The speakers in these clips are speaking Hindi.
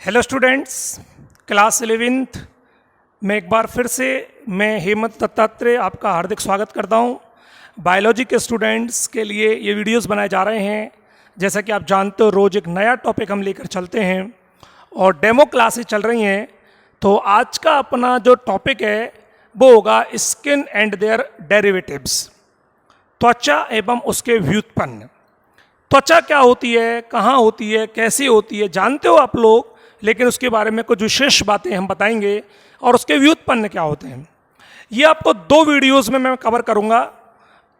हेलो स्टूडेंट्स, क्लास 11th में एक बार फिर से मैं हेमंत दत्तात्रेय आपका हार्दिक स्वागत करता हूं। बायोलॉजी के स्टूडेंट्स के लिए ये वीडियोस बनाए जा रहे हैं। जैसा कि आप जानते हो, रोज़ एक नया टॉपिक हम लेकर चलते हैं और डेमो क्लासेस चल रही हैं। तो आज का अपना जो टॉपिक है वो होगा स्किन एंड देयर डेरिवेटिव्स, त्वचा एवं उसके व्युत्पन्न। त्वचा क्या होती है, कहाँ होती है, कैसी होती है, जानते हो आप लोग, लेकिन उसके बारे में कुछ विशेष बातें हम बताएंगे और उसके व्युत्पन्न क्या होते हैं। ये आपको दो वीडियोस में मैं कवर करूंगा।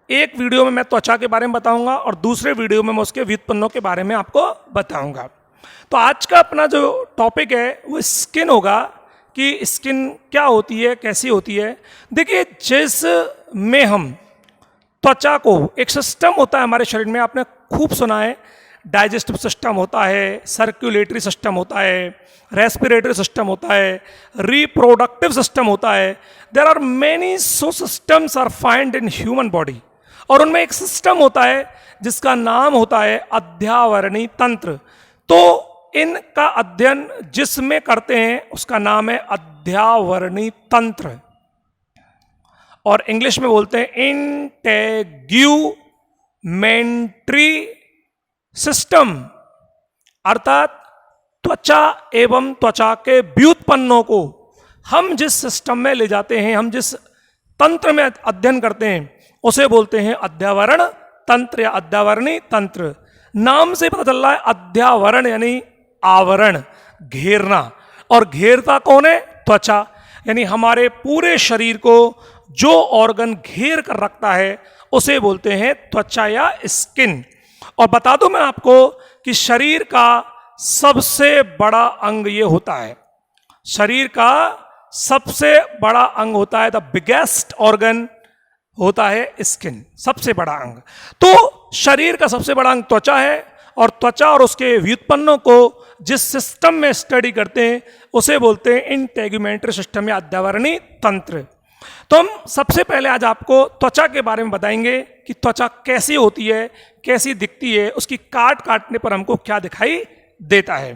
एक वीडियो में मैं त्वचा के बारे में बताऊंगा और दूसरे वीडियो में मैं उसके व्युत्पन्नों के बारे में आपको बताऊंगा। तो आज का अपना जो टॉपिक है वो स्किन होगा कि स्किन क्या होती है, कैसी होती है। देखिए, जिसमें हम त्वचा को, एक सिस्टम होता है हमारे शरीर में, आपने खूब सुना है, डाइजेस्टिव सिस्टम होता है, सर्कुलेटरी सिस्टम होता है, रेस्पिरेटरी सिस्टम होता है, रिप्रोडक्टिव सिस्टम होता है। There are many so systems are find in human body, और उनमें एक सिस्टम होता है जिसका नाम होता है अध्यावरणी तंत्र। तो इनका अध्ययन जिसमें करते हैं उसका नाम है अध्यावरणी तंत्र, और इंग्लिश में बोलते हैं इंटेग्यूमेंट्री सिस्टम, अर्थात त्वचा एवं त्वचा के व्युत्पन्नों को हम जिस सिस्टम में ले जाते हैं, हम जिस तंत्र में अध्ययन करते हैं, उसे बोलते हैं अध्यावरण तंत्र या अध्यावरणी तंत्र। नाम से पता चल रहा है, अध्यावरण यानी आवरण, घेरना, और घेरता कौन है? त्वचा। यानी हमारे पूरे शरीर को जो ऑर्गन घेर कर रखता है उसे बोलते हैं त्वचा या स्किन। और बता दूं मैं आपको कि शरीर का सबसे बड़ा अंग ये होता है, शरीर का सबसे बड़ा अंग होता है, द बिगेस्ट ऑर्गन होता है स्किन, सबसे बड़ा अंग। तो शरीर का सबसे बड़ा अंग त्वचा है, और त्वचा और उसके व्युत्पन्नों को जिस सिस्टम में स्टडी करते हैं उसे बोलते हैं इंटेग्यूमेंट्री सिस्टम या अध्यावरणी तंत्र। तो हम सबसे पहले आज आपको त्वचा के बारे में बताएंगे कि त्वचा कैसी होती है, कैसी दिखती है, उसकी काटने पर हमको क्या दिखाई देता है।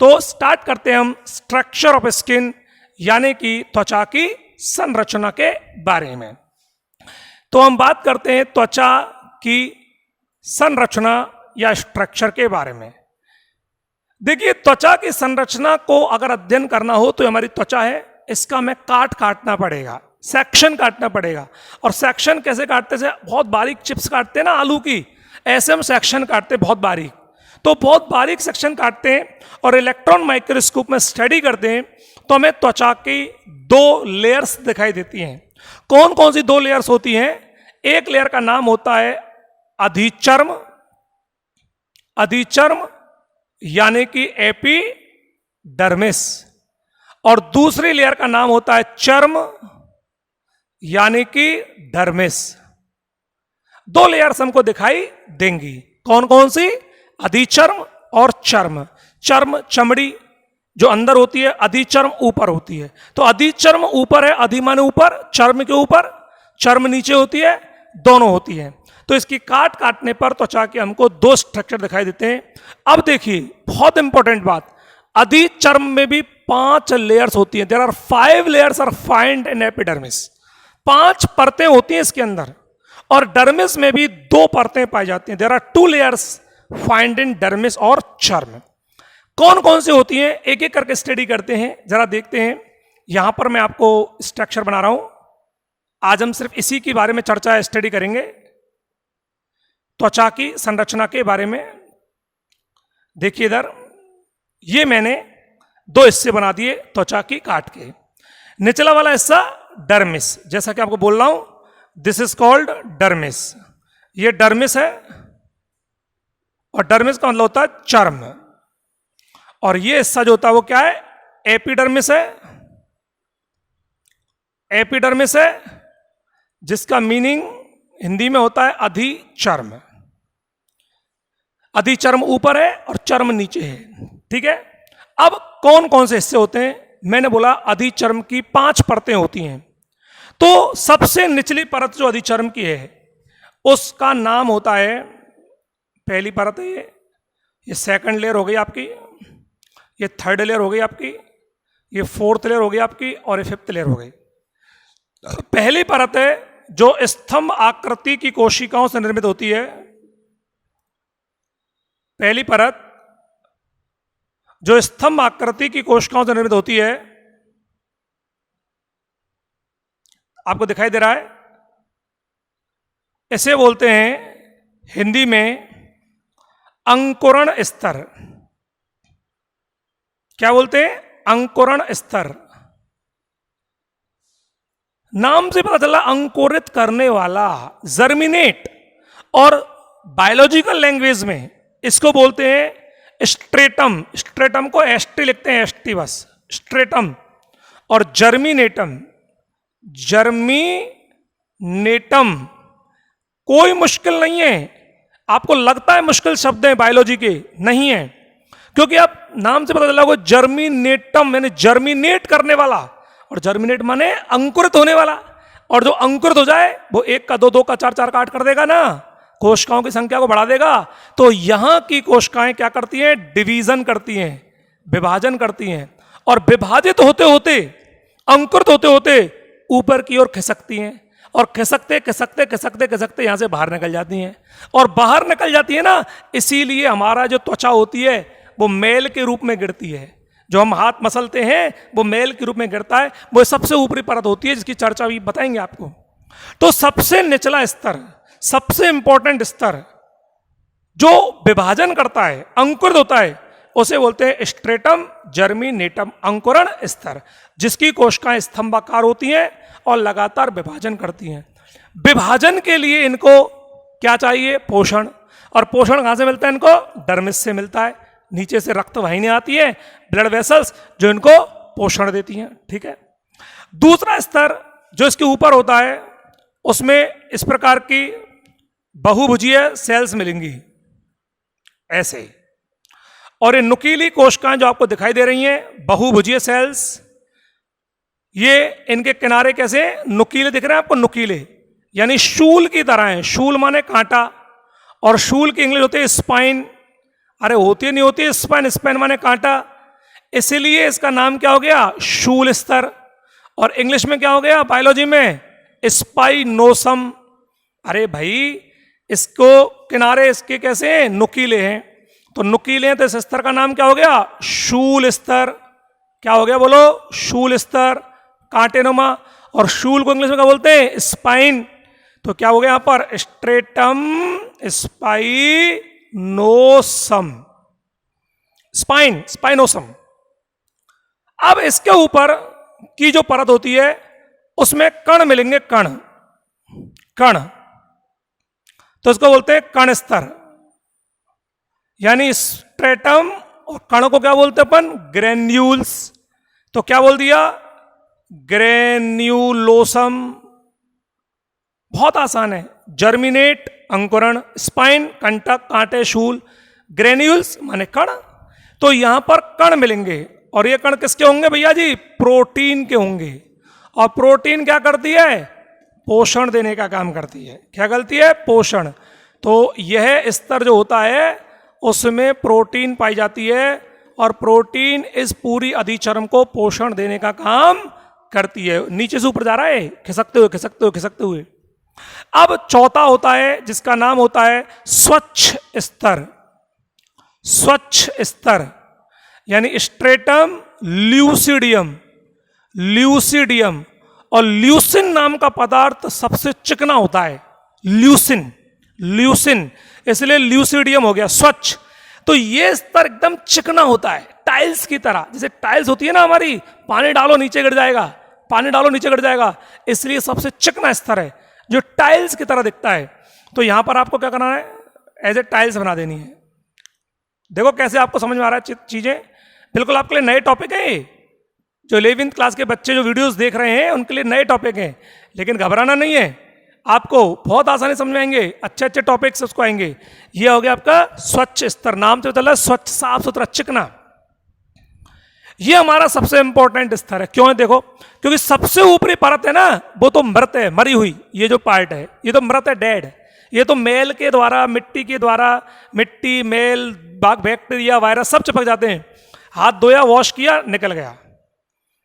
तो स्टार्ट करते हैं हम स्ट्रक्चर ऑफ स्किन, यानी कि त्वचा की संरचना के बारे में। तो हम बात करते हैं त्वचा की संरचना या स्ट्रक्चर के बारे में। देखिए, त्वचा की संरचना को अगर अध्ययन करना हो तो हमारी त्वचा है, इसका हमें काटना पड़ेगा, सेक्शन काटना पड़ेगा। और सेक्शन कैसे काटते हैं? बहुत बारीक चिप्स काटते हैं ना आलू की, ऐसे हम सेक्शन काटते हैं बहुत बारीक। तो बहुत बारीक सेक्शन काटते हैं और इलेक्ट्रॉन माइक्रोस्कोप में स्टडी करते हैं तो हमें त्वचा की दो लेयर्स दिखाई देती हैं। कौन कौन सी दो लेयर्स होती हैं? एक लेयर का नाम होता है अधिचर्म, अधिचर्म यानी कि एपिडर्मिस, और दूसरी लेयर का नाम होता है चर्म यानी कि डर्मिस। दो लेयर्स हमको दिखाई देंगी। कौन कौन सी? अधिचर्म और चर्म। चर्म चमड़ी जो अंदर होती है, अधिचर्म ऊपर होती है। तो अधिचर्म ऊपर है, अधि माने ऊपर, चर्म के ऊपर, चर्म नीचे होती है, दोनों होती है। तो इसकी काटने पर त्वचा के हमको दो स्ट्रक्चर दिखाई देते हैं। अब देखिए, बहुत इंपॉर्टेंट बात, अधिचर्म में भी 5 लेयर्स होती हैं। There are 5 layers are find in epidermis. 5 परतें होती हैं इसके अंदर, और डर्मिस में भी 2 परतें पाई जाती हैं। There are 2 layers find in dermis और चर्म। कौन कौन सी होती हैं, एक एक करके स्टडी करते हैं, जरा देखते हैं। यहां पर मैं आपको स्ट्रक्चर बना रहा हूं। आज हम सिर्फ इसी के बारे में चर्चा स्टडी करेंगे, त्वचा की संरचना के बारे में। देखिए इधर, ये मैंने 2 हिस्से बना दिए त्वचा की काट के। निचला वाला हिस्सा डर्मिस, जैसा कि आपको बोल रहा हूं, दिस इज कॉल्ड डर्मिस। ये डर्मिस है, और डर्मिस का मतलब होता है चर्म। और ये हिस्सा जो होता है वो क्या है? एपिडर्मिस है। एपिडर्मिस है, जिसका मीनिंग हिंदी में होता है अधिचर्म। अधिचर्म ऊपर है और चर्म नीचे है, ठीक है। अब कौन कौन से हिस्से होते हैं? मैंने बोला अधिचर्म की 5 परतें होती हैं। तो सबसे निचली परत जो अधिचर्म की है उसका नाम होता है, पहली परत है ये सेकंड लेयर हो गई आपकी, ये थर्ड लेयर हो गई आपकी, ये फोर्थ लेयर हो गई आपकी, और ये फिफ्थ लेयर हो गई। पहली परत है जो स्तंभ आकृति की कोशिकाओं से निर्मित होती है। पहली परत जो स्तंभ आकृति की कोशिकाओं से निर्मित होती है, आपको दिखाई दे रहा है, इसे बोलते हैं हिंदी में अंकुरण स्तर। क्या बोलते हैं? अंकुरण स्तर। नाम से पता चला अंकुरित करने वाला, जर्मिनेट। और बायोलॉजिकल लैंग्वेज में इसको बोलते हैं स्ट्रेटम। स्ट्रेटम को एसटी लिखते हैं, एसटी बस, स्ट्रेटम। और जर्मिनेटम, जर्मिनेटम कोई मुश्किल नहीं है। आपको लगता है मुश्किल शब्द है बायोलॉजी के, नहीं है, क्योंकि आप नाम से पता चला वो जर्मिनेटम यानी जर्मिनेट करने वाला, और जर्मिनेट माने अंकुरित होने वाला। और जो अंकुरित हो जाए वो 1 का 2, 2 का 4, 4 का 8 कर देगा ना, कोशिकाओं की संख्या को बढ़ा देगा। तो यहां की कोशिकाएं क्या करती हैं? डिवीजन करती हैं, विभाजन करती हैं, और विभाजित होते होते, अंकुरित होते होते ऊपर की ओर खिसकती हैं, और खिसकते खिसकते खिसकते खिसकते यहां से बाहर निकल जाती हैं। और बाहर निकल जाती है ना, इसीलिए हमारा जो त्वचा होती है वो मैल के रूप में गिरती है। जो हम हाथ मसलते हैं वो मैल के रूप में गिरता है। वो सबसे ऊपरी परत होती है, जिसकी चर्चा भी बताएंगे आपको। तो सबसे निचला स्तर, सबसे इंपॉर्टेंट स्तर जो विभाजन करता है, अंकुरित होता है, उसे बोलते हैं स्ट्रेटम जर्मिनेटम, अंकुरण स्तर, जिसकी कोशिकाएं स्तंभाकार होती हैं और लगातार विभाजन करती हैं। विभाजन के लिए इनको क्या चाहिए? पोषण। और पोषण कहां से मिलता है इनको? डर्मिस से मिलता है। नीचे से रक्त वाहिनियां आती हैं, ब्लड वेसल्स, जो इनको पोषण देती हैं। ठीक है। दूसरा स्तर जो इसके ऊपर होता है, उसमें इस प्रकार की बहुभुजीय सेल्स मिलेंगी ऐसे, और ये नुकीली कोशिकाएं जो आपको दिखाई दे रही हैं, बहुभुजीय सेल्स, ये इनके किनारे कैसे नुकीले दिख रहे हैं आपको? नुकीले यानी शूल की तरह हैं। शूल माने कांटा, और शूल की इंग्लिश होती है स्पाइन। अरे होती नहीं होती स्पाइन, स्पाइन माने कांटा, इसीलिए इसका नाम क्या हो गया? शूल स्तर। और इंग्लिश में क्या हो गया बायोलॉजी में? स्पाइनोसम। अरे भाई, इसको किनारे इसके कैसे हैं? नुकीले हैं। तो नुकीले हैं, तो इस स्तर का नाम क्या हो गया? शूल स्तर। क्या हो गया बोलो? शूल स्तर, कांटेनुमा। और शूल को इंग्लिश में क्या बोलते हैं? स्पाइन। तो क्या हो गया यहां पर? Stratum spinosum, spine, spinosum. अब इसके ऊपर की जो परत होती है उसमें कण मिलेंगे, कण, कण। तो इसको बोलते हैं कण स्तर, यानी स्ट्रेटम, और कणों को क्या बोलते हैं अपन? ग्रेन्यूल्स। तो क्या बोल दिया? ग्रेन्यूलोसम। बहुत आसान है। जर्मिनेट अंकुरण, स्पाइन कंटक कांटे शूल, ग्रेन्यूल्स माने कण। तो यहां पर कण मिलेंगे, और ये कण किसके होंगे भैया जी? प्रोटीन के होंगे। और प्रोटीन क्या करती है? पोषण देने का काम करती है। क्या करती है? पोषण। तो यह स्तर जो होता है उसमें प्रोटीन पाई जाती है, और प्रोटीन इस पूरी अधिचर्म को पोषण देने का काम करती है। नीचे से ऊपर जा रहा है, खिसकते हुए खिसकते हुए खिसकते हुए। अब चौथा होता है जिसका नाम होता है स्वच्छ स्तर। स्वच्छ स्तर यानी स्ट्रेटम ल्यूसिडियम, ल्यूसिडियम। और ल्यूसिन नाम का पदार्थ सबसे चिकना होता है, ल्यूसिन, ल्यूसिन, इसलिए ल्यूसिडियम हो गया स्वच्छ। तो ये स्तर एकदम चिकना होता है, टाइल्स की तरह। जैसे टाइल्स होती है ना हमारी, पानी डालो नीचे गिर जाएगा, पानी डालो नीचे गिर जाएगा, इसलिए सबसे चिकना स्तर है जो टाइल्स की तरह दिखता है। तो यहां पर आपको क्या करना है? एज ए टाइल्स बना देनी है। देखो कैसे आपको समझ में आ रहा है चीजें। बिल्कुल आपके लिए नए टॉपिक है ये। जो 11th क्लास के बच्चे जो वीडियोस देख रहे हैं उनके लिए नए टॉपिक हैं, लेकिन घबराना नहीं है, आपको बहुत आसानी समझ में आएंगे। अच्छे अच्छे टॉपिक्स उसको आएंगे। ये हो गया आपका स्वच्छ स्तर, नाम से चल रहा है स्वच्छ, साफ सुथरा, चिकना। ये हमारा सबसे इंपॉर्टेंट स्तर है। क्यों है? देखो, क्योंकि सबसे ऊपरी परत है ना, वो तो मृत है, मरी हुई। ये जो पार्ट है ये तो मृत है, डेड। ये तो मेल के द्वारा, मिट्टी के द्वारा, मिट्टी, मेल, बैक्टीरिया, वायरस सब चिपक जाते हैं। हाथ धोया, वॉश किया, निकल गया।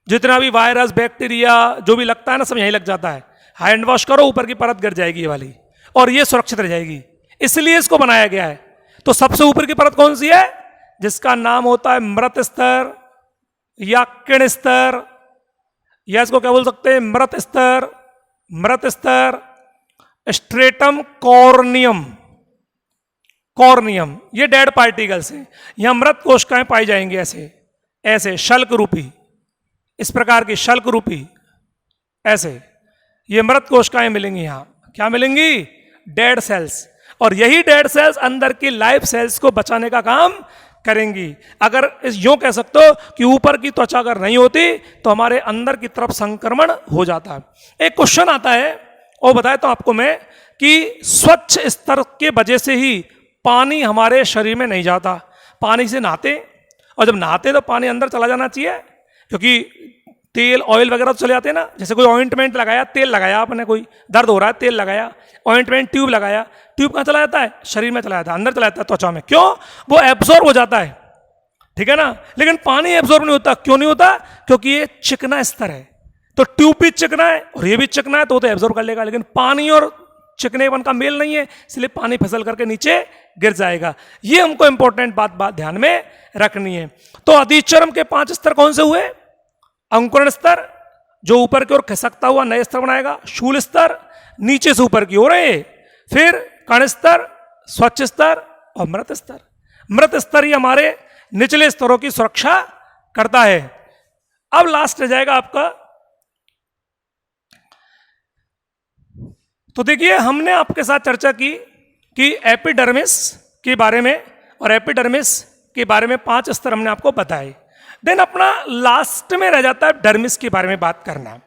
जितना भी वायरस, बैक्टीरिया जो भी लगता है ना, सब यहीं लग जाता है। हैंड वॉश करो, ऊपर की परत गिर जाएगी ये वाली, और ये सुरक्षित रह जाएगी। इसलिए इसको बनाया गया है। तो सबसे ऊपर की परत कौन सी है? जिसका नाम होता है मृत स्तर या किण स्तर, या इसको क्या बोल सकते हैं? मृत स्तर, मृत स्तर, स्ट्रेटम कॉर्नियम। कॉर्नियम ये डेड पार्टिकल्स हैं। यहां मृत कोशिकाएं पाई जाएंगी, ऐसे ऐसे शल्क रूपी, इस प्रकार की शल्क रूपी, ऐसे ये मृत कोशिकाएं मिलेंगी। यहां क्या मिलेंगी? Dead cells. और यही डेड सेल्स अंदर की लाइव सेल्स को बचाने का काम करेंगी। अगर यूं कह सकते हो कि ऊपर की त्वचा अगर नहीं होती तो हमारे अंदर की तरफ संक्रमण हो जाता है। एक क्वेश्चन आता है, और बताया तो आपको मैं, कि स्वच्छ स्तर के वजह से ही पानी हमारे शरीर में नहीं जाता। पानी से नहाते, और जब नहाते तो पानी अंदर चला जाना चाहिए, क्योंकि तेल ऑयल वगैरह तो चले जाते हैं ना। जैसे कोई ऑइंटमेंट लगाया, तेल लगाया आपने, कोई दर्द हो रहा है, तेल लगाया, ऑइंटमेंट ट्यूब लगाया, ट्यूब कहाँ चला जाता है? शरीर में चला जाता है, अंदर चला जाता है त्वचा में। क्यों? वो एब्जॉर्ब हो जाता है, ठीक है ना। लेकिन पानी एब्जॉर्ब नहीं होता। क्यों नहीं होता? क्योंकि ये चिकना स्तर है। तो ट्यूब भी चिकना है और ये भी चिकना है, तो एब्जॉर्ब कर लेगा। लेकिन पानी और चिकनेपन का मेल नहीं है, इसलिए पानी फिसल करके नीचे गिर जाएगा। ये हमको इंपॉर्टेंट बात ध्यान में रखनी है। तो अधिचर्म के 5 स्तर कौन से हुए? अंकुरण स्तर, जो ऊपर की ओर खिसकता हुआ नए स्तर बनाएगा। शूल स्तर, नीचे से ऊपर की ओर है। फिर कण स्तर, स्वच्छ स्तर और मृत स्तर। मृत स्तर ही हमारे निचले स्तरों की सुरक्षा करता है। अब लास्ट रह जाएगा आपका। तो देखिए, हमने आपके साथ चर्चा की कि एपिडर्मिस के बारे में, और एपिडर्मिस के बारे में 5 स्तर हमने आपको बताए। देन अपना लास्ट में रह जाता है डर्मिस के बारे में बात करना,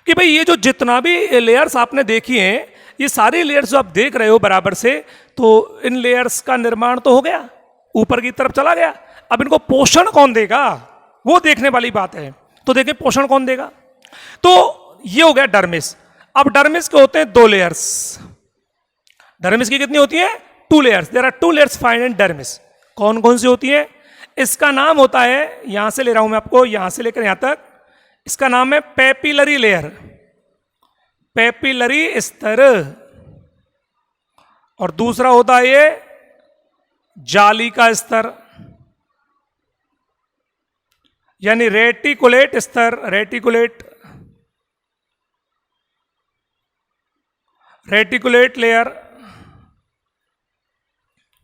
कि भाई ये जो जितना भी लेयर्स आपने देखी हैं, ये सारी लेयर्स जो आप देख रहे हो बराबर से, तो इन लेयर्स का निर्माण तो हो गया, ऊपर की तरफ चला गया। अब इनको पोषण कौन देगा, वो देखने वाली बात है। तो देखिए पोषण कौन देगा। तो ये हो गया डर्मिस। अब डर्मिस के होते हैं 2 लेयर्स। डर्मिस की कितनी होती है? 2 layers. There are 2 layers found in dermis. कौन कौन सी होती है? इसका नाम होता है, यहां से ले रहा हूं मैं आपको, यहां से लेकर यहां तक, इसका नाम है पेपिलरी लेयर, पेपिलरी स्तर। और दूसरा होता है ये जाली का स्तर, यानी रेटिकुलेट स्तर। रेटिकुलेट लेयर,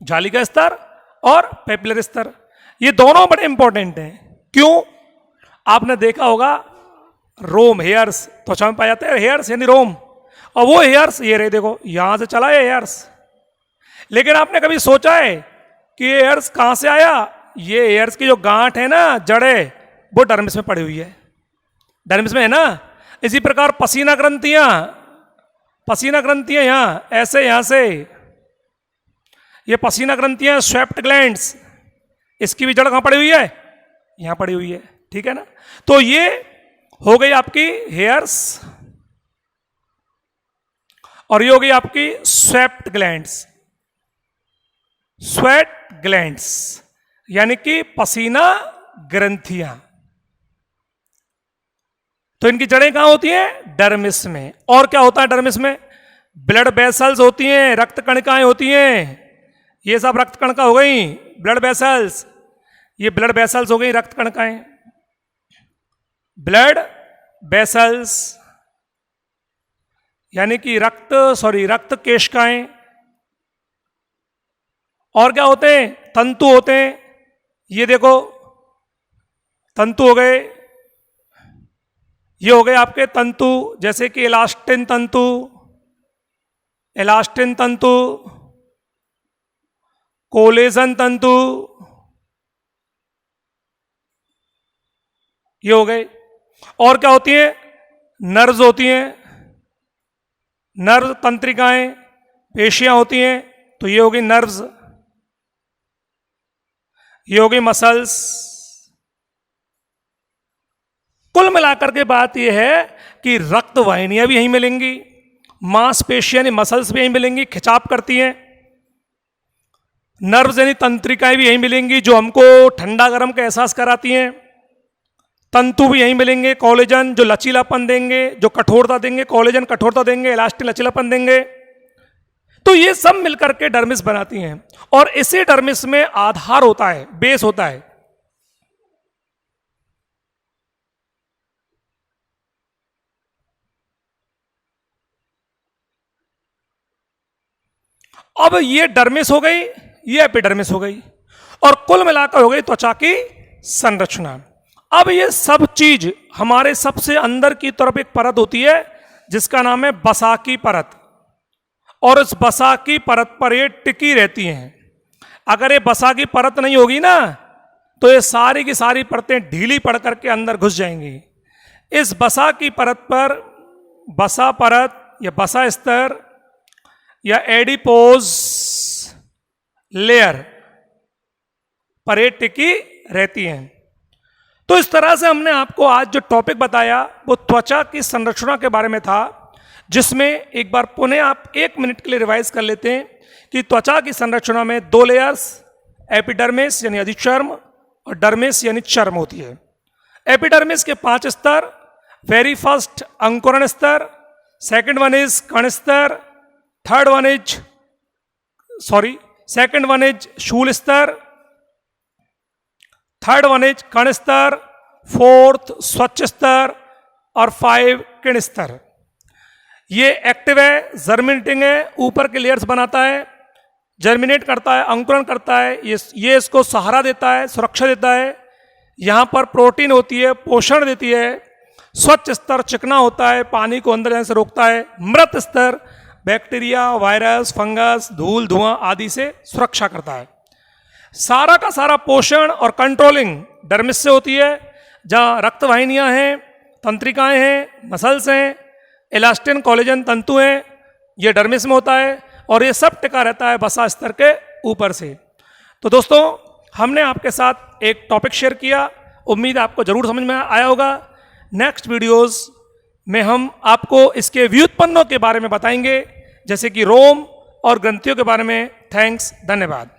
जाली का स्तर और पेपिलरी स्तर। ये दोनों बड़े इंपॉर्टेंट हैं। क्यों? आपने देखा होगा रोम, हेयर्स त्वचा में पाए जाते हैं, हेयर्स यानी रोम। और वो हेयर्स ये रहे, देखो यहां से चला है हेयर्स। लेकिन आपने कभी सोचा है कि ये हेयर्स कहां से आया? ये हेयर्स की जो गांठ है ना, जड़े, वो डर्मिस में पड़ी हुई है, डर्मिस में है ना। इसी प्रकार पसीना ग्रंथियां यहां ऐसे, यहां से ये पसीना ग्रंथियां, स्वेप्ट ग्लैंड्स, इसकी भी जड़ कहां पड़ी हुई है? यहां पड़ी हुई है, ठीक है ना। तो ये हो गई आपकी हेयर्स, और ये हो गई आपकी स्वेप्ट ग्लैंड्स। स्वेट ग्लैंड्स यानी कि पसीना ग्रंथियां। तो इनकी जड़ें कहां होती हैं? डर्मिस में। और क्या होता है डर्मिस में? ब्लड वेसल्स होती हैं, रक्त कणिकाएं होती हैं। ये सब रक्त कणिका हो गई, ब्लड वेसल्स। ये ब्लड वेसल्स हो गई, रक्त कणिकाएं, ब्लड वेसल्स यानी कि रक्त केशिकाएं। और क्या होते हैं? तंतु होते हैं। ये देखो तंतु हो गए, ये हो गए आपके तंतु, जैसे कि इलास्टिन तंतु, कोलेजन तंतु, ये हो गए। और क्या होती है? नर्व्स होती हैं, नर्व तंत्रिकाएं, पेशियां होती हैं। तो ये हो गई नर्व्स, ये हो गई मसल्स। कुल मिलाकर के बात यह है कि रक्त वाहिनियां भी यहीं मिलेंगी, मांसपेशियां मसल्स भी यहीं मिलेंगी, खिंचाव करती हैं। नर्व्स यानी तंत्रिकाएं भी यहीं मिलेंगी जो हमको ठंडा गर्म का एहसास कराती हैं। तंतु भी यहीं मिलेंगे, कोलेजन जो लचीलापन देंगे, जो कठोरता देंगे, कोलेजन कठोरता देंगे, इलास्टिन लचीलापन देंगे। तो ये सब मिलकर के डर्मिस बनाती हैं और इसी डर्मिस में आधार होता है, बेस होता है। अब ये डर्मिस हो गई, ये एपिडर्मिस हो गई और कुल मिलाकर हो गई त्वचा की संरचना। अब ये सब चीज हमारे सबसे अंदर की तरफ एक परत होती है जिसका नाम है बसा की परत, और इस बसा की परत पर ये टिकी रहती हैं। अगर ये बसा की परत नहीं होगी ना तो ये सारी की सारी परतें ढीली पड़ करके अंदर घुस जाएंगी। इस बसा की परत पर बसा परत या बसा स्तर या एडिपोज लेयर पर ये टिकी रहती हैं। तो इस तरह से हमने आपको आज जो टॉपिक बताया वो त्वचा की संरचना के बारे में था, जिसमें एक बार पुनः आप 1 मिनट के लिए रिवाइज कर लेते हैं कि त्वचा की संरचना में 2 लेयर्स, एपिडर्मिस यानी अधिचर्म और डर्मिस यानी चर्म होती है। एपिडर्मिस के 5 स्तर, वेरी फर्स्ट अंकुरण स्तर, सेकंड वन इज कण स्तर, सेकंड वन इज शूल स्तर, थर्ड वन इज कण स्तर, 4th स्वच्छ स्तर और 5 किण स्तर। ये एक्टिव है, जर्मिनेटिंग है, ऊपर के लेयर्स बनाता है, जर्मिनेट करता है, अंकुरण करता है, ये इसको सहारा देता है, सुरक्षा देता है। यहाँ पर प्रोटीन होती है, पोषण देती है। स्वच्छ स्तर चिकना होता है, पानी को अंदर जाने से रोकता है। मृत स्तर बैक्टीरिया, वायरस, फंगस, धूल, धुआं आदि से सुरक्षा करता है। सारा का सारा पोषण और कंट्रोलिंग डर्मिस से होती है, जहाँ रक्त वाहिनियाँ हैं, तंत्रिकाएं हैं, मसल्स हैं, इलास्टिन कोलेजन तंतु हैं, ये डर्मिस में होता है और ये सब टिका रहता है बसा स्तर के ऊपर से। तो दोस्तों, हमने आपके साथ एक टॉपिक शेयर किया, उम्मीद है आपको जरूर समझ में आया होगा। नेक्स्ट वीडियोस में हम आपको इसके व्युत्पन्नों के बारे में बताएंगे, जैसे कि रोम और ग्रंथियों के बारे में। थैंक्स, धन्यवाद।